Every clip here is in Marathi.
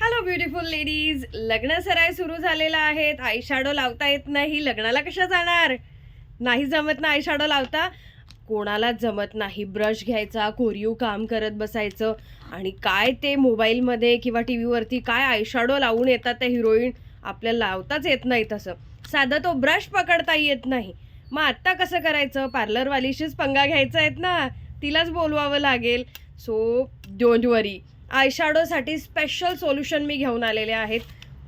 हॅलो ब्युटिफुल लेडीज, लग्न सराई सुरू झालेला आहेत. आय शॅडो लावता येत नाही, लग्नाला कशा जाणार? नाही जमत ना आय शॅडो लावता. कोणालाच जमत नाही. ब्रश घ्यायचा, कोरीव काम करत बसायचं आणि काय ते मोबाईलमध्ये किंवा टी व्हीवरती काय आय शॅडो लावून येतात त्या हिरोईन, आपल्याला लावताच येत नाही. तसं साधा तो ब्रश पकडता येत नाही. मग आत्ता कसं करायचं? पार्लरवालीशीच पंगा घ्यायचा आहेत ना, तिलाच बोलवावं लागेल. सो डोंट वरी, आयशॅडोसाठी स्पेशल सोल्युशन मी घेऊन आलेले आहेत.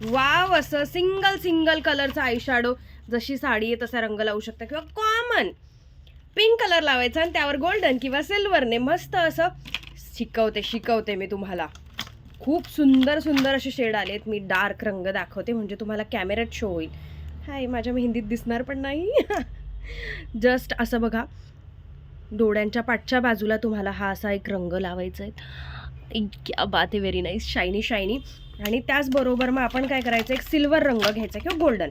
वाव, असं सिंगल कलरचा आयशॅडो. जशी साडी आहे तसा रंग लावू शकता किंवा कॉमन पिंक कलर लावायचा आणि त्यावर गोल्डन किंवा सिल्वरने मस्त असं शिकवते मी तुम्हाला. खूप सुंदर असे शेड आलेत. मी डार्क रंग दाखवते म्हणजे तुम्हाला कॅमेऱ्यात शो होईल. हाय, माझ्या मेहंदीत दिसणार पण नाही. जस्ट असं बघा, डोळ्यांच्या पाठच्या बाजूला तुम्हाला हा असा एक रंग लावायचा आहे. क्या बात आहे, व्हेरी नाईस, शायनी. आणि त्याचबरोबर मग आपण काय करायचं, एक सिल्वर रंग घ्यायचा किंवा गोल्डन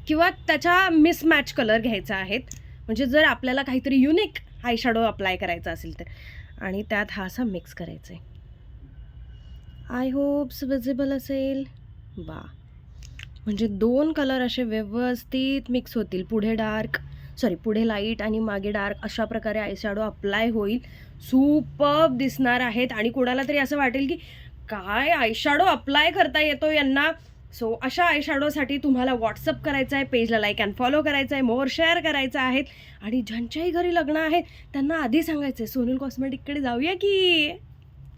किंवा त्याच्या मिसमॅच कलर घ्यायचा आहेत. म्हणजे जर आपल्याला काहीतरी युनिक आय शॅडो अप्लाय करायचा असेल तर. आणि त्यात हा असा मिक्स करायचा आहे. आय होप्स विजिबल असेल बा. म्हणजे 2 कलर असे व्यवस्थित मिक्स होतील. पुढे लाईट आणि मागे डार्क, अशा प्रकारे आय शॅडो अप्लाय होईल. सुपर्ब दिसणार आहेत. आणि कोणाला तरी असं वाटेल की काय आय शॅडो अप्लाय करता येतो यांना. सो अशा आय शॅडोसाठी तुम्हाला व्हॉट्सअप करायचं आहे, पेजला लाईक अँड फॉलो करायचं आहे, मोर शेअर करायचं आहे. आणि ज्यांच्याही घरी लग्न आहे त्यांना आधी सांगायचं आहे, सोनल कॉस्मेटिककडे जाऊया की.